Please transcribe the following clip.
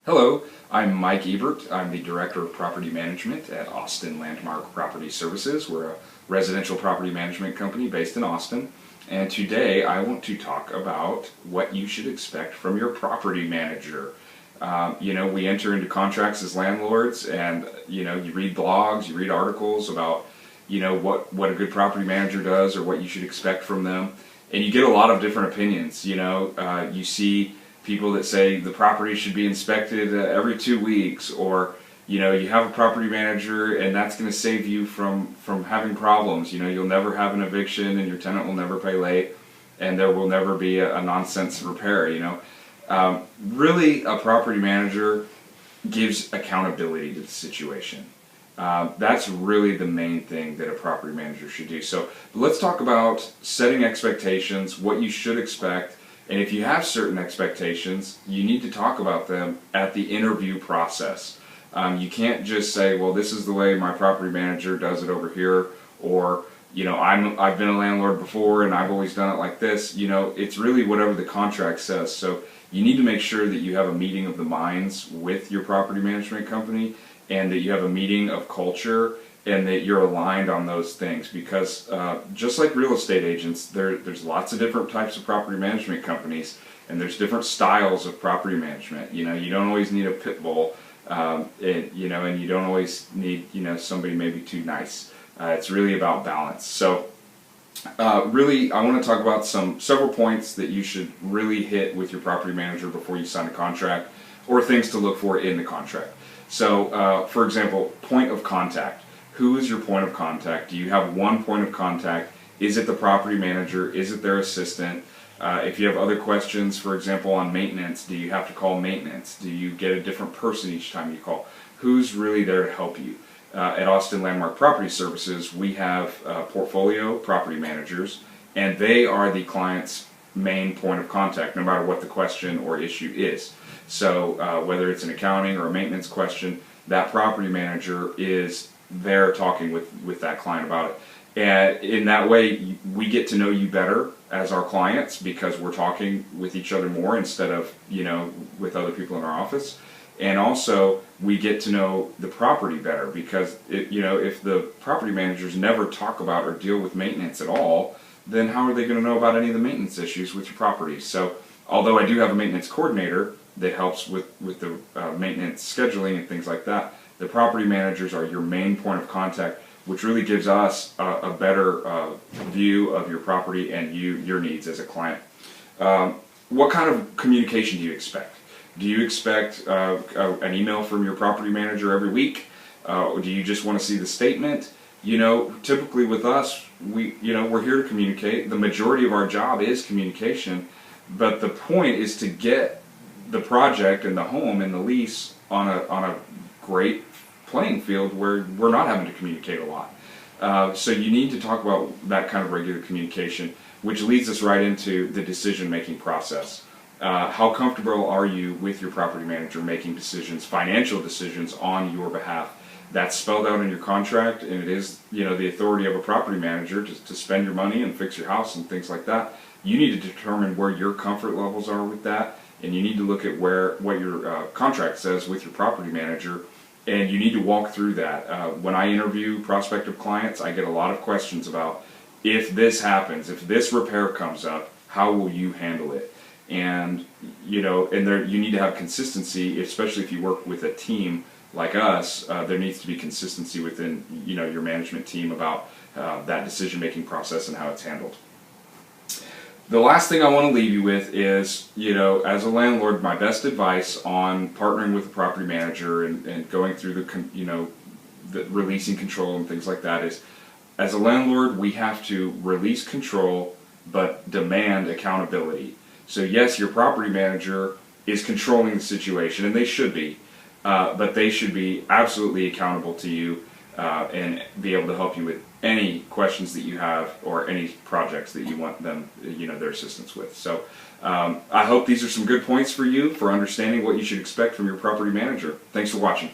Hello, I'm Mike Ebert. I'm the Director of Property Management at Austin Landmark Property Services. We're a residential property management company based in Austin. And today I want to talk about what you should expect from your property manager. We enter into contracts as landlords and, you read blogs, you read articles about, what a good property manager does or what you should expect from them. And you get a lot of different opinions. You see people that say the property should be inspected every 2 weeks, or you have a property manager and that's going to save you from having problems. You'll never have an eviction and your tenant will never pay late and there will never be a nonsense repair. Really, a property manager gives accountability to the situation. That's really the main thing that a property manager should do. So let's talk about setting expectations, what you should expect. And if you have certain expectations, you need to talk about them at the interview process. You can't just say, well, this is the way my property manager does it over here, or I've been a landlord before and I've always done it like this. It's really whatever the contract says. So you need to make sure that you have a meeting of the minds with your property management company, and that you have a meeting of culture, and that you're aligned on those things, because just like real estate agents, there's lots of different types of property management companies, and there's different styles of property management. You don't always need a pit bull, and you don't always need somebody maybe too nice. It's really about balance. So really, I want to talk about several points that you should really hit with your property manager before you sign a contract, or things to look for in the contract. So for example, point of contact. Who is your point of contact? Do you have one point of contact? Is it the property manager? Is it their assistant? If you have other questions, for example, on maintenance, do you have to call maintenance? Do you get a different person each time you call? Who's really there to help you? At Austin Landmark Property Services, we have portfolio property managers, and they are the client's main point of contact, no matter what the question or issue is. So whether it's an accounting or a maintenance question, that property manager is there talking with that client about it. And in that way, we get to know you better as our clients, because we're talking with each other more instead of with other people in our office. And also, we get to know the property better, because if the property managers never talk about or deal with maintenance at all, then how are they going to know about any of the maintenance issues with your property? So although I do have a maintenance coordinator that helps with the maintenance scheduling and things like that, the property managers are your main point of contact, which really gives us a better view of your property and your needs as a client. What kind of communication do you expect? Do you expect an email from your property manager every week? Or do you just want to see the statement? Typically with us, we're here to communicate. The majority of our job is communication, but the point is to get the project and the home and the lease on a great playing field where we're not having to communicate a lot. So you need to talk about that kind of regular communication, which leads us right into the decision-making process. How comfortable are you with your property manager making decisions, financial decisions on your behalf? That's spelled out in your contract, and it is the authority of a property manager to spend your money and fix your house and things like that. You need to determine where your comfort levels are with that, and you need to look at what your contract says with your property manager, and you need to walk through that. When I interview prospective clients, I get a lot of questions about, if this happens, if this repair comes up, how will you handle it? And you need to have consistency, especially if you work with a team like us. There needs to be consistency within your management team about that decision-making process and how it's handled. The last thing I want to leave you with is, as a landlord, my best advice on partnering with a property manager and going through the releasing control and things like that is, as a landlord, we have to release control but demand accountability. So yes, your property manager is controlling the situation, and they should be, but they should be absolutely accountable to you and be able to help you with any questions that you have or any projects that you want them, their assistance with. So I hope these are some good points for you for understanding what you should expect from your property manager. Thanks for watching.